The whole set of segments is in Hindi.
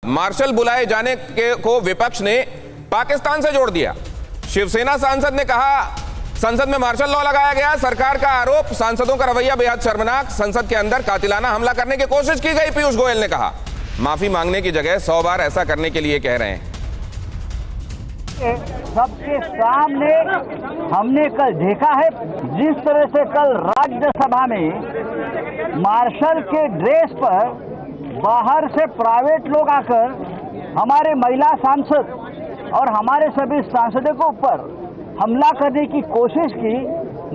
मार्शल बुलाए जाने को विपक्ष ने पाकिस्तान से जोड़ दिया। शिवसेना सांसद ने कहा संसद में मार्शल लॉ लगाया गया। सरकार का आरोप, सांसदों का रवैया बेहद शर्मनाक। संसद के अंदर कातिलाना हमला करने की कोशिश की गई। पीयूष गोयल ने कहा माफी मांगने की जगह 100 बार ऐसा करने के लिए कह रहे हैं। सबके सामने हमने कल देखा है जिस तरह से कल राज्यसभा में मार्शल के ड्रेस पर बाहर से प्राइवेट लोग आकर हमारे महिला सांसद और हमारे सभी सांसदों के ऊपर हमला करने की कोशिश की।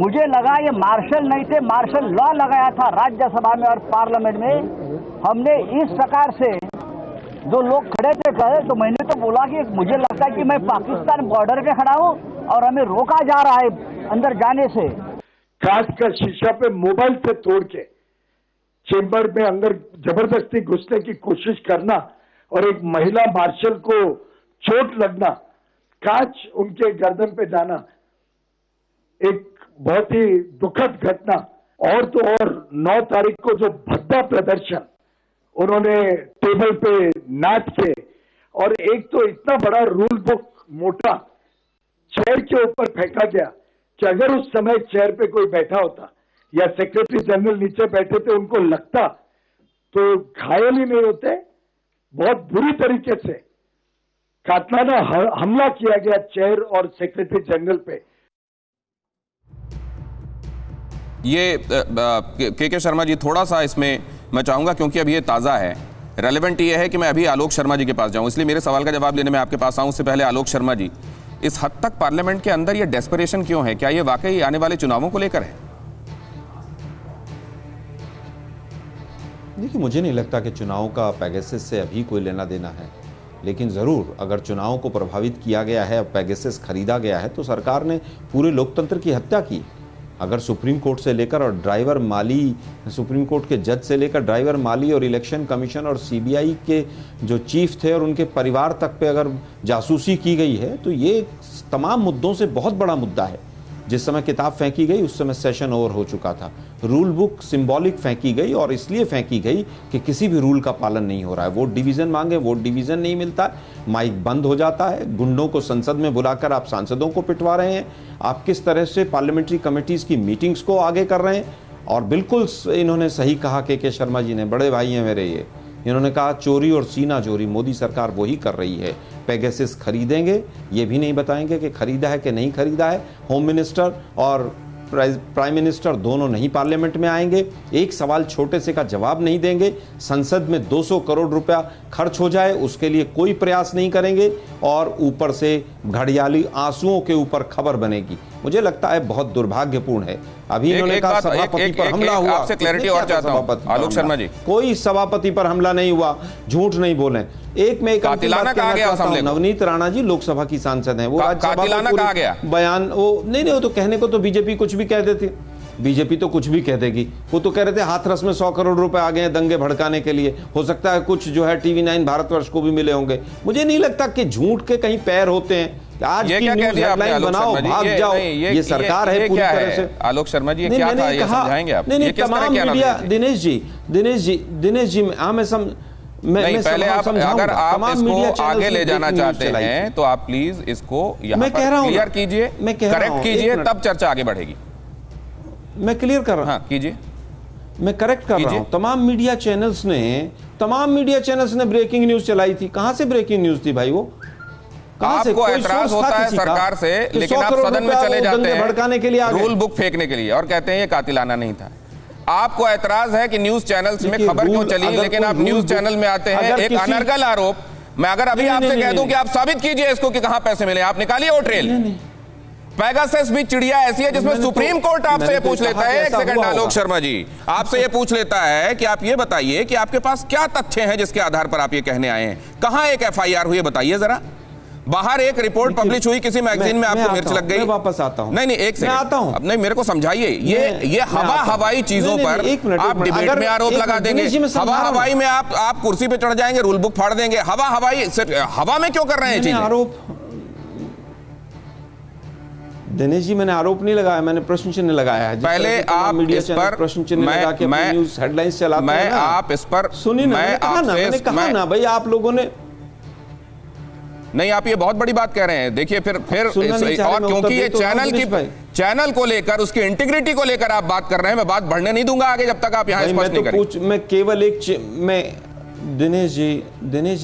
मुझे लगा ये मार्शल नहीं थे, मार्शल लॉ लगाया था राज्यसभा में और पार्लियामेंट में। हमने इस प्रकार से जो लोग खड़े थे कहे तो मैंने तो बोला कि मुझे लगता है कि मैं पाकिस्तान बॉर्डर पे खड़ा हूँ और हमें रोका जा रहा है अंदर जाने से। खासकर शीशा पे मोबाइल से तोड़ के चेंबर में अंदर जबरदस्ती घुसने की कोशिश करना और एक महिला मार्शल को चोट लगना, कांच उनके गर्दन पे जाना, एक बहुत ही दुखद घटना। और तो और 9 तारीख को जो भद्दा प्रदर्शन उन्होंने टेबल पे नाच के, और एक तो इतना बड़ा रूल बुक मोटा चेयर के ऊपर फेंका गया कि अगर उस समय चेयर पे कोई बैठा होता या सेक्रेटरी जनरल नीचे बैठे थे उनको लगता तो घायल ही नहीं होते। बहुत बुरी तरीके से कातिलाना हमला किया गया चेयर और सेक्रेटरी जनरल पे। ये के शर्मा जी, थोड़ा सा इसमें मैं चाहूंगा क्योंकि अभी ये ताज़ा है, रेलेवेंट ये है कि मैं अभी आलोक शर्मा जी के पास जाऊं, इसलिए मेरे सवाल का जवाब लेने में आपके पास आऊं। उससे पहले आलोक शर्मा जी, इस हद तक पार्लियामेंट के अंदर ये डेस्परेशन क्यों है? क्या ये वाकई आने वाले चुनावों को लेकर है? देखिए, मुझे नहीं लगता कि चुनाव का पेगासस से अभी कोई लेना देना है, लेकिन ज़रूर अगर चुनाव को प्रभावित किया गया है, पेगासस खरीदा गया है, तो सरकार ने पूरे लोकतंत्र की हत्या की। अगर सुप्रीम कोर्ट से लेकर और ड्राइवर माली, सुप्रीम कोर्ट के जज से लेकर ड्राइवर माली और इलेक्शन कमीशन और सीबीआई के जो चीफ थे और उनके परिवार तक पे अगर जासूसी की गई है, तो ये तमाम मुद्दों से बहुत बड़ा मुद्दा है। जिस समय किताब फेंकी गई उस समय सेशन ओवर हो चुका था। रूल बुक सिंबॉलिक फेंकी गई और इसलिए फेंकी गई कि किसी भी रूल का पालन नहीं हो रहा है। वोट डिवीज़न मांगे, वोट डिवीज़न नहीं मिलता, माइक बंद हो जाता है, गुंडों को संसद में बुलाकर आप सांसदों को पिटवा रहे हैं, आप किस तरह से पार्लियामेंट्री कमेटीज़ की मीटिंग्स को आगे कर रहे हैं। और बिल्कुल इन्होंने सही कहा के शर्मा जी ने, बड़े भाई हैं मेरे ये, इन्होंने कहा चोरी और सीना चोरी मोदी सरकार वही कर रही है। पेगासस खरीदेंगे, ये भी नहीं बताएंगे कि खरीदा है कि नहीं खरीदा है। होम मिनिस्टर और प्राइम मिनिस्टर दोनों नहीं पार्लियामेंट में आएंगे, एक सवाल छोटे से का जवाब नहीं देंगे। संसद में 200 करोड़ रुपया खर्च हो जाए उसके लिए कोई प्रयास नहीं करेंगे, और ऊपर से घड़ियाली आंसुओं के ऊपर खबर बनेगी। मुझे लगता है बहुत दुर्भाग्यपूर्ण है। अभी इन्होंने कहा सभापति पर हमला हुआ, आपसे क्लैरिटी और चाहता हूं आलोक शर्मा जी, कोई सभापति पर हमला नहीं हुआ, झूठ नहीं बोले। एक में कातिलाना कहा गया, नवनीत राणा जी लोकसभा की सांसद हैं, वो कातिलाना कहा गया बयान, वो नहीं, वो तो कहने को तो बीजेपी कुछ भी कह देती, बीजेपी तो कुछ भी कह देगी। वो तो कह रहे थे हाथरस में 100 करोड़ रुपए आ गए हैं दंगे भड़काने के लिए, हो सकता है कुछ जो है TV9 भारतवर्ष को भी मिले होंगे। मुझे नहीं लगता कि झूठ के कहीं पैर होते हैं। आज की न्यूज़ हेडलाइन बनाओ, भाग जाओ, ये सरकार है पूरी तरह से। आलोक शर्मा जी, क्या था ये समझाएंगे आप? नहीं, तमाम मीडिया, दिनेश जी, नहीं, पहले आप अगर आप इसको आगे ले जाना चाहते हैं तो आप प्लीज इसको यहाँ पर क्लियर कीजिए, करेक्ट कीजिए, तब चर्चा आगे बढ़ेगी। मैं क्लियर कर रहा हूँ, हाँ कीजिए, मैं करेक्ट कर रहा हूँ। तमाम मीडिया चैनल्स ने ब्रेकिंग न्यूज चलाई थी। कहां से ब्रेकिंग न्यूज थी भाई? वो आपको एतराज होता है सरकार से, लेकिन आप सदन में चले जाते हैं भड़काने के लिए, रूल बुक फेंकने के लिए, और कहते हैं ये कातिलाना नहीं था। आपको एतराज है कि न्यूज चैनल्स में खबर क्यों चली, लेकिन आप न्यूज चैनल में आते हैं एक अनर्गल आरोप। मैं अगर अभी आपसे कह दूं कि आप साबित कीजिए इसको कि कहां पैसे मिले, आप निकालिए वो ट्रेल। पेगासस भी चिड़िया ऐसी है जिसमें सुप्रीम कोर्ट आपसे पूछ लेता है, एक सेकंड आलोक शर्मा जी, आपसे ये पूछ लेता है कि आप ये बताइए कि आपके पास क्या तथ्य हैं जिसके आधार पर आप ये कहने आए हैं। कहां एक FIR हुई है बताइए जरा। बाहर एक रिपोर्ट पब्लिश हुई किसी मैगजीन में, आपको मिर्च लग गई। मैं वापस आता हूं। नहीं, एक सेकंड आता हूं। अब नहीं, मेरे को समझाइए, ये हवाई चीजों पर आप डिबेट में आरोप लगा देंगे, हवाई में आप कुर्सी पे चढ़ जाएंगे, रूल बुक फाड़ देंगे। हवाई हवा में क्यों कर रहे हैं चीजें? आरोप दिनेश जी, मैंने आरोप नहीं लगाया, मैंने प्रश्न चिन्ह लगाया है। पहले आप इस पर प्रश्न चिन्ह लगा के न्यूज़ हेडलाइंस चलाते हैं ना, आप इस पर सुनिए ना, मैंने कहा ना भाई, आप लोगों ने नहीं, आप ये बहुत बड़ी बात कह रहे हैं। देखिए फिर और क्योंकि ये चैनल को लेकर, उसकी इंटीग्रिटी को लेकर आप बात कर रहे हैं, मैं बात बढ़ने नहीं दूंगा आगे जब तक आप यहाँ स्पष्ट नहीं करेंगे। मैं केवल दिनेश जी,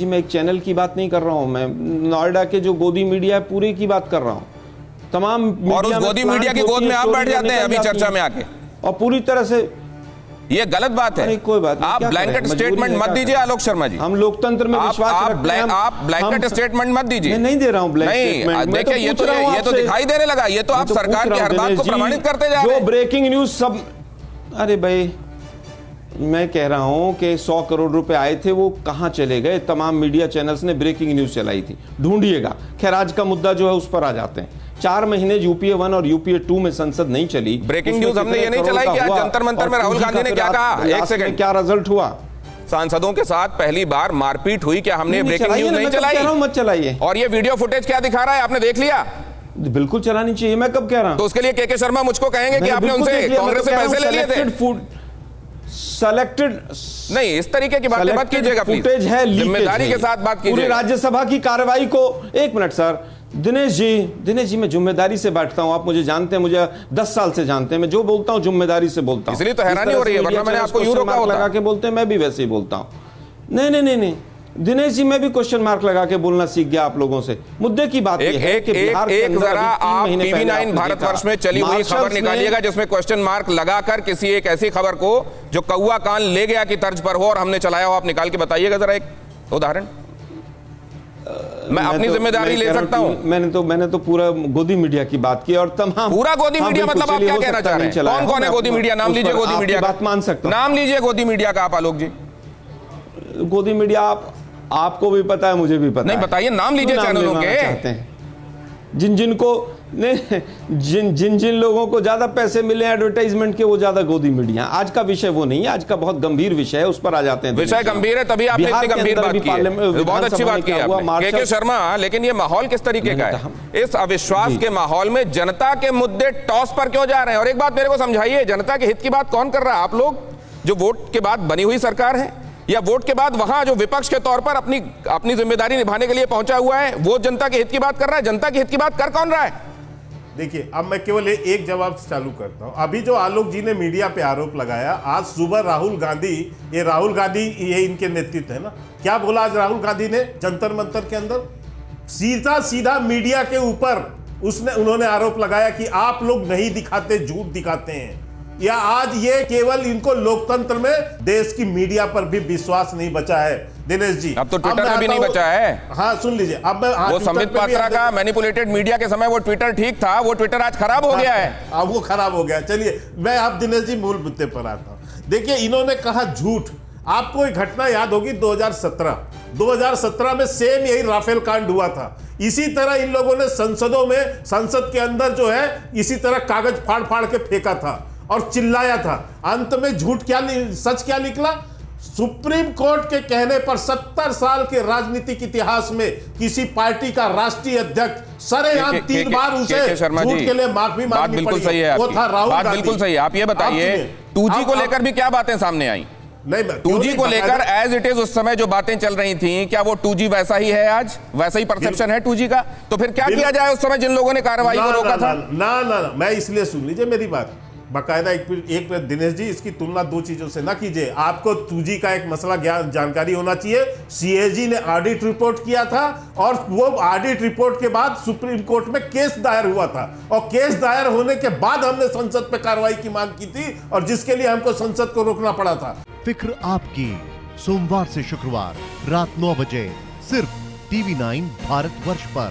मैं एक चैनल की बात नहीं कर रहा हूँ, मैं नोएडा के जो गोदी मीडिया है पूरे की बात कर रहा हूँ। तमाम और उस गोदी मीडिया की गोद में आप बैठ जाते हैं अभी चर्चा में आके, और पूरी तरह से ये गलत बात है। कोई बात नहीं, आप ब्लैंकेट स्टेटमेंट मत दीजिए आलोक शर्मा जी। हम लोकतंत्र में विश्वास रखते हैं। आप ब्लैंकेट स्टेटमेंट मत दीजिए। मैं नहीं दे रहा हूं ब्लैंकेट स्टेटमेंट। देखिए ये तो दिखाई देने लगा, ये तो आप सरकार की हर बात को प्रमाणित करते जा रहे हैं। जो ब्रेकिंग न्यूज सब, अरे भाई मैं कह रहा हूं कि 100 करोड़ रुपए आए थे, वो कहां चले गए? तमाम मीडिया चैनल्स ने ब्रेकिंग न्यूज चलाई थी, ढूंढिएगा। खैर आज का मुद्दा जो है उस पर आ जाते हैं। 4 महीने यूपीए 1 और यूपीए 2 में संसद नहीं चली। ब्रेकिंग न्यूज हमने ये नहीं चलाई कि आज जंतर मंतर में राहुल गांधी ने क्या कहा। एक सेकंड, क्या रिजल्ट हुआ? सांसदों के साथ पहली बार मारपीट हुई। क्या हमने ब्रेकिंग न्यूज नहीं चलाई? मत चलाइए। और ये वीडियो फुटेज क्या दिखा रहा है, आपने देख लिया? बिल्कुल चलानी चाहिए, मैं कब कह रहा हूं? तो उसके लिए के शर्मा मुझको कहेंगे कि आपने उनसे कांग्रेस से पैसे ले लिए थे। सेलेक्टेड नहीं, इस तरीके की बातें मत कीजिएगा प्लीज। फुटेज है, जिम्मेदारी के साथ बात कीजिए। पूरी राज्यसभा की कार्रवाई को, एक मिनट सर, दिनेश जी मैं जिम्मेदारी से बैठता हूं। आप मुझे जानते हैं, मुझे 10 साल से जानते हैं। मैं जो बोलता हूं जिम्मेदारी से बोलता हूं, इसलिए तो हैरानी हो रही है, वरना मैंने आपको यूरो का लगा के बोलते हैं, मैं भी वैसे ही बोलता हूं। नहीं दिनेश जी, मैं भी क्वेश्चन मार्क लगा के बोलना सीख गया आप लोगों से। मुद्दे की बात है कि बिहार के अंदर जरा आप टीवी9 भारतवर्ष में चली हुई खबर निकालिएगा जिसमें क्वेश्चन मार्क लगाकर किसी एक ऐसी खबर को जो कौवा कान ले गया की तर्ज पर हो और हमने चलाया हो, आप निकाल के बताइएगा जरा एक उदाहरण। मैं अपनी जिम्मेदारी ले सकता हूं। मैंने तो पूरा गोदी मीडिया की बात की और तमाम पूरा गोदी मीडिया, मतलब आप क्या कहना चाह रहे हैं? कौन कौन है गोदी मीडिया? नाम लीजिए गोदी मीडिया। बात मान सकता हूं, नाम लीजिए गोदी मीडिया का आप आलोक जी। गोदी मीडिया आपको भी पता है, मुझे भी पता है। नहीं बताइए, नाम लीजिए चैनलों के। जिन लोगों को ज्यादा पैसे मिले एडवर्टाइजमेंट के, वो ज्यादा गोदी मीडिया। आज का विषय वो नहीं है, आज का बहुत गंभीर विषय है, उस पर आ जाते हैं। विषय गंभीर है, तभी आपने इतनी गंभीर बात की है। बहुत अच्छी बात की आपने के शर्मा। लेकिन ये माहौल किस तरीके का है? इस अविश्वास के माहौल में जनता के मुद्दे टॉस पर क्यों जा रहे हैं? और एक बात मेरे को समझाइए, जनता के हित की बात कौन कर रहा है? आप लोग जो वोट के बाद बनी हुई सरकार है, या वोट के बाद वहां जो विपक्ष के तौर पर अपनी जिम्मेदारी निभाने के लिए पहुंचा हुआ है, वो जनता के हित की बात कर रहा है? जनता के हित की बात कर कौन रहा है? देखिए, अब मैं केवल एक जवाब चालू करता हूं। अभी जो आलोक जी ने मीडिया पे आरोप लगाया, आज सुबह राहुल गांधी ये इनके नेतृत्व है ना, क्या बोला आज राहुल गांधी ने जंतर मंतर के अंदर? सीधा मीडिया के ऊपर उन्होंने आरोप लगाया कि आप लोग नहीं दिखाते, झूठ दिखाते हैं। या आज ये केवल इनको लोकतंत्र में, देश की मीडिया पर भी विश्वास नहीं बचा है दिनेश जी। अब तो ट्विटर में भी नहीं बचा है। हाँ सुन लीजिए, अब वो संबित पात्रा का मैनिपुलेटेड मीडिया के समय वो ट्विटर ठीक था, वो ट्विटर आज खराब हो गया है। अब वो खराब हो गया। चलिए मैं अब दिनेश जी मूल मुद्दे पर आता हूं। देखिए, इन्होंने कहा झूठ। आपको एक घटना याद होगी 2017 में सेम यही राफेल कांड हुआ था। इसी तरह इन लोगों ने संसद के अंदर जो है इसी तरह कागज फाड़ फाड़ के फेंका था और चिल्लाया था। अंत में सच क्या निकला? सुप्रीम कोर्ट के कहने पर 70 साल के राजनीतिक इतिहास में किसी पार्टी का राष्ट्रीय अध्यक्ष सरेआम 3 बार उसे झूठ के लिए माफी मांगनी पड़ी। वो था राहुल गांधी। बिल्कुल सही है। आप ये बताइए, 2G को लेकर भी क्या बातें सामने आई? नहीं, 2G को लेकर एज इट इज उस समय जो बातें चल रही थी, क्या वो 2G वैसा ही है आज? वैसा ही परसेप्शन है 2G का? तो फिर क्या किया जाए उस समय जिन लोगों ने कार्रवाई को रोका था? ना, मैं इसलिए सुन लीजिए मेरी बात बाकायदा। एक दिनेश जी, इसकी तुलना 2 चीजों से ना कीजिए। आपको 2G का एक मसला जानकारी होना चाहिए। CAG ने ऑडिट रिपोर्ट किया था और वो ऑडिट रिपोर्ट के बाद सुप्रीम कोर्ट में केस दायर हुआ था, और केस दायर होने के बाद हमने संसद पे कार्रवाई की मांग की थी, और जिसके लिए हमको संसद को रोकना पड़ा था। फिक्र आपकी, सोमवार से शुक्रवार रात 9 बजे सिर्फ TV9 भारतवर्ष पर।